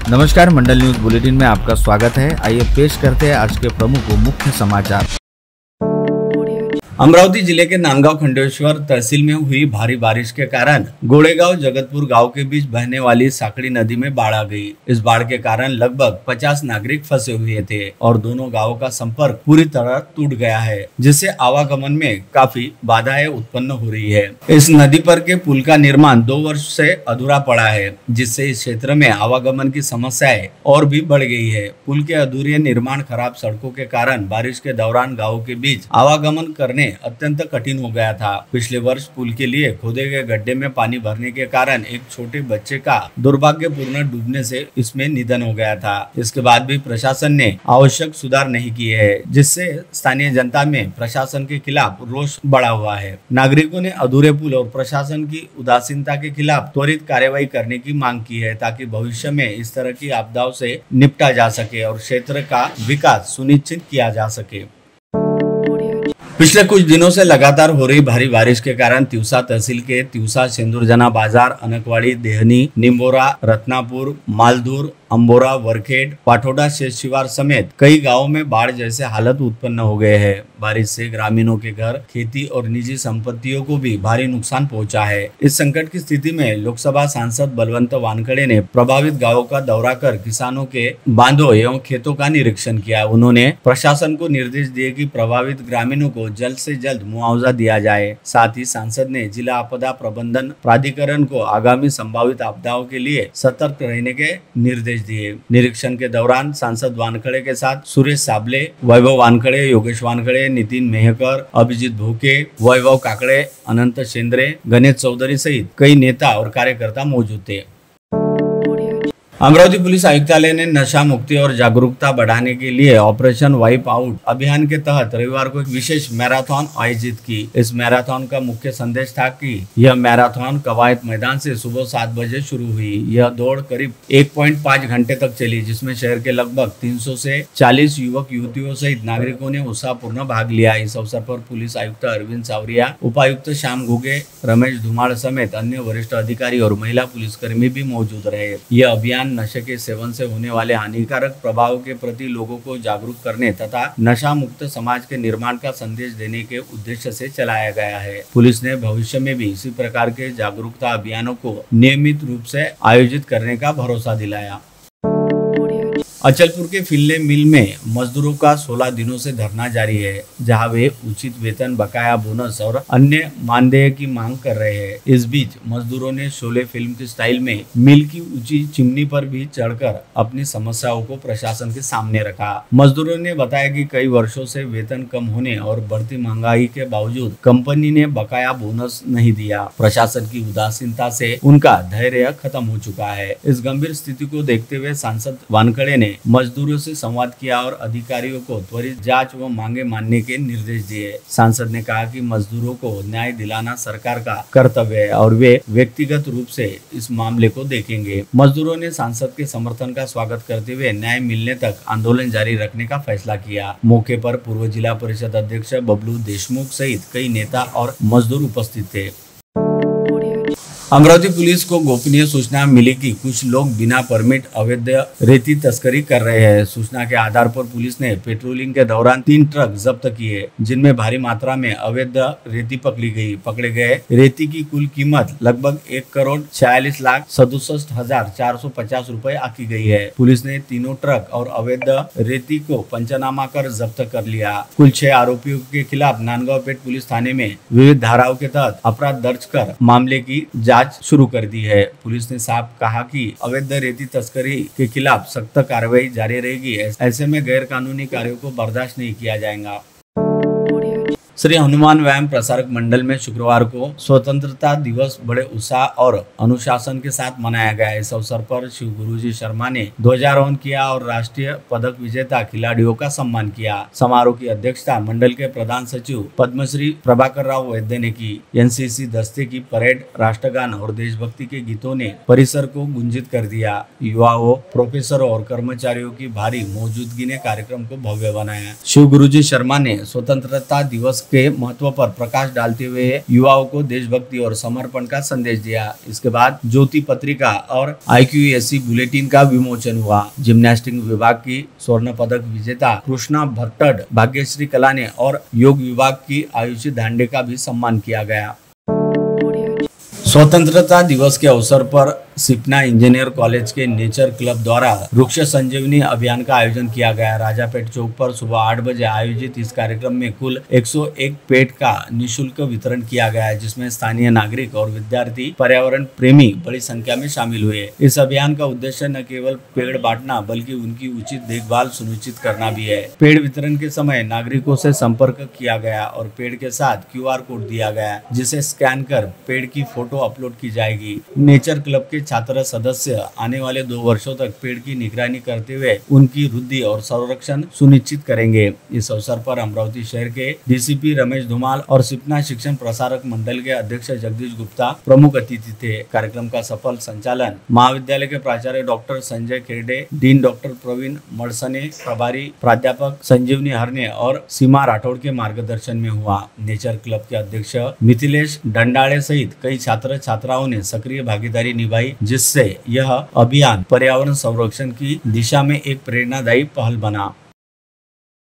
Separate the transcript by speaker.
Speaker 1: नमस्कार, मंडल news bulletin में आपका स्वागत है। आइए पेश करते हैं आज के प्रमुख व मुख्य समाचार। अमरावती जिले के नांदगांव खंडेश्वर तहसील में हुई भारी बारिश के कारण गोड़ेगांव जगतपुर गांव के बीच बहने वाली साकड़ी नदी में बाढ़ आ गई। इस बाढ़ के कारण लगभग 50 नागरिक फंसे हुए थे और दोनों गांवों का संपर्क पूरी तरह टूट गया है, जिससे आवागमन में काफी बाधाएं उत्पन्न हो रही है। इस नदी पर के पुल का निर्माण 2 वर्ष से अधूरा पड़ा है, जिससे इस क्षेत्र में आवागमन की समस्याएं और भी बढ़ गई है। पुल के अधूरे निर्माण, खराब सड़कों के कारण बारिश के दौरान गाँव के बीच आवागमन करने अत्यंत कठिन हो गया था। पिछले वर्ष पुल के लिए खोदे गए गड्ढे में पानी भरने के कारण एक छोटे बच्चे का दुर्भाग्यपूर्ण डूबने से इसमें निधन हो गया था। इसके बाद भी प्रशासन ने आवश्यक सुधार नहीं किए हैं, जिससे स्थानीय जनता में प्रशासन के खिलाफ रोष बढ़ा हुआ है। नागरिकों ने अधूरे पुल और प्रशासन की उदासीनता के खिलाफ त्वरित कार्रवाई करने की मांग की है, ताकि भविष्य में इस तरह की आपदाओं से निपटा जा सके और क्षेत्र का विकास सुनिश्चित किया जा सके। पिछले कुछ दिनों से लगातार हो रही भारी बारिश के कारण तिवसा तहसील के तिवसा, सेंदुरजना बाजार, अनकवाड़ी, देहनी, निम्बोरा, रत्नापुर, मालधुर, अंबोरा, वरखेड, पाठोड़ा, शेष शिवार समेत कई गांवों में बाढ़ जैसे हालत उत्पन्न हो गए हैं। बारिश से ग्रामीणों के घर, खेती और निजी संपत्तियों को भी भारी नुकसान पहुंचा है। इस संकट की स्थिति में लोकसभा सांसद बलवंत वानखेड़े ने प्रभावित गांवों का दौरा कर किसानों के बांधों एवं खेतों का निरीक्षण किया। उन्होंने प्रशासन को निर्देश दिए कि प्रभावित ग्रामीणों को जल्द से जल्द मुआवजा दिया जाए। साथ ही सांसद ने जिला आपदा प्रबंधन प्राधिकरण को आगामी संभावित आपदाओं के लिए सतर्क रहने के निर्देश दिए। निरीक्षण के दौरान सांसद वानखेड़े के साथ सुरेश साबले, वैभव वानखेड़े, योगेश वानखेड़े, नितिन मेहकर, अभिजीत भोके, वैभव काकड़े, अनंत शेंद्रे, गणेश चौधरी सहित कई नेता और कार्यकर्ता मौजूद थे। अमरावती पुलिस आयुक्तालय ने नशा मुक्ति और जागरूकता बढ़ाने के लिए ऑपरेशन वाइप आउट अभियान के तहत रविवार को एक विशेष मैराथन आयोजित की। इस मैराथन का मुख्य संदेश था कि यह मैराथन कवायद मैदान से सुबह 7 बजे शुरू हुई। यह दौड़ करीब 1.5 घंटे तक चली, जिसमें शहर के लगभग 300 से 40 युवक युवतियों सहित नागरिकों ने उत्साहपूर्ण भाग लिया। इस अवसर पर पुलिस आयुक्त अरविंद सावरिया, उपायुक्त श्याम घुगे, रमेश धुमाड़ समेत अन्य वरिष्ठ अधिकारी और महिला पुलिसकर्मी भी मौजूद रहे। यह अभियान नशे के सेवन से होने वाले हानिकारक प्रभावों के प्रति लोगों को जागरूक करने तथा नशा मुक्त समाज के निर्माण का संदेश देने के उद्देश्य से चलाया गया है। पुलिस ने भविष्य में भी इसी प्रकार के जागरूकता अभियानों को नियमित रूप से आयोजित करने का भरोसा दिलाया। अचलपुर के फिल्ले मिल में मजदूरों का 16 दिनों से धरना जारी है, जहां वे उचित वेतन, बकाया बोनस और अन्य मानदेय की मांग कर रहे हैं। इस बीच मजदूरों ने शोले फिल्म की स्टाइल में मिल की ऊंची चिमनी पर भी चढ़कर अपनी समस्याओं को प्रशासन के सामने रखा। मजदूरों ने बताया कि कई वर्षों से वेतन कम होने और बढ़ती महंगाई के बावजूद कंपनी ने बकाया बोनस नहीं दिया। प्रशासन की उदासीनता से उनका धैर्य खत्म हो चुका है। इस गंभीर स्थिति को देखते हुए सांसद वानखेड़े ने मजदूरों से संवाद किया और अधिकारियों को त्वरित जांच व मांगे मानने के निर्देश दिए। सांसद ने कहा कि मजदूरों को न्याय दिलाना सरकार का कर्तव्य है और वे व्यक्तिगत रूप से इस मामले को देखेंगे। मजदूरों ने सांसद के समर्थन का स्वागत करते हुए न्याय मिलने तक आंदोलन जारी रखने का फैसला किया। मौके पर पूर्व जिला परिषद अध्यक्ष बबलू देशमुख सहित कई नेता और मजदूर उपस्थित थे। अमरावती पुलिस को गोपनीय सूचना मिली कि कुछ लोग बिना परमिट अवैध रेती तस्करी कर रहे हैं। सूचना के आधार पर पुलिस ने पेट्रोलिंग के दौरान 3 ट्रक जब्त किए, जिनमें भारी मात्रा में अवैध रेती पकड़ी गई। पकड़े गए रेती की कुल कीमत लगभग 1,46,67,450 रुपए आकी गई है। पुलिस ने तीनों ट्रक और अवैध रेती को पंचनामा कर जब्त कर लिया। कुल 6 आरोपियों के खिलाफ नांदगांव पेट पुलिस थाने में विविध धाराओं के तहत अपराध दर्ज कर मामले की जांच शुरू कर दी है। पुलिस ने साफ कहा कि अवैध रेती तस्करी के खिलाफ सख्त कार्रवाई जारी रहेगी। ऐसे में गैर कानूनी कार्यों को बर्दाश्त नहीं किया जाएगा। श्री हनुमान व्यायाम प्रसारक मंडल में शुक्रवार को स्वतंत्रता दिवस बड़े उत्साह और अनुशासन के साथ मनाया गया। इस अवसर पर शिव गुरुजी शर्मा ने ध्वजारोहण किया और राष्ट्रीय पदक विजेता खिलाड़ियों का सम्मान किया। समारोह की अध्यक्षता मंडल के प्रधान सचिव पद्मश्री प्रभाकर राव वैद्य ने की। एनसीसी दस्ते की परेड, राष्ट्रगान और देशभक्ति के गीतों ने परिसर को गुंजित कर दिया। युवाओं, प्रोफेसरों और कर्मचारियों की भारी मौजूदगी ने कार्यक्रम को भव्य बनाया। शिव गुरुजी शर्मा ने स्वतंत्रता दिवस के महत्व पर प्रकाश डालते हुए युवाओं को देशभक्ति और समर्पण का संदेश दिया। इसके बाद ज्योति पत्रिका और IQSC बुलेटिन का विमोचन हुआ। जिम्नास्टिक विभाग की स्वर्ण पदक विजेता कृष्णा भट्टड, भाग्यश्री कलाने और योग विभाग की आयुषी दांडे का भी सम्मान किया गया। स्वतंत्रता दिवस के अवसर पर सिपना इंजीनियर कॉलेज के नेचर क्लब द्वारा वृक्ष संजीवनी अभियान का आयोजन किया गया। राजापेट चौक पर सुबह 8 बजे आयोजित इस कार्यक्रम में कुल 101 पेड़ का निःशुल्क वितरण किया गया, जिसमें स्थानीय नागरिक और विद्यार्थी पर्यावरण प्रेमी बड़ी संख्या में शामिल हुए। इस अभियान का उद्देश्य न केवल पेड़ बांटना बल्कि उनकी उचित देखभाल सुनिश्चित करना भी है। पेड़ वितरण के समय नागरिकों से संपर्क किया गया और पेड़ के साथ QR कोड दिया गया, जिसे स्कैन कर पेड़ की फोटो अपलोड की जाएगी। नेचर क्लब के छात्र सदस्य आने वाले 2 वर्षों तक पेड़ की निगरानी करते हुए उनकी वृद्धि और संरक्षण सुनिश्चित करेंगे। इस अवसर पर अमरावती शहर के DCP रमेश धुमाल और सिपना शिक्षण प्रसारक मंडल के अध्यक्ष जगदीश गुप्ता प्रमुख अतिथि थे। कार्यक्रम का सफल संचालन महाविद्यालय के प्राचार्य doctor Sanjay Kherde, dean doctor Praveen Madsane, प्रभारी प्राध्यापक संजीवनी हरने और सीमा राठौड़ के मार्गदर्शन में हुआ। नेचर क्लब के अध्यक्ष मिथिलेश डंडाळे सहित कई छात्र छात्राओं ने सक्रिय भागीदारी निभाई, जिससे यह अभियान पर्यावरण संरक्षण की दिशा में एक प्रेरणादायी पहल बना।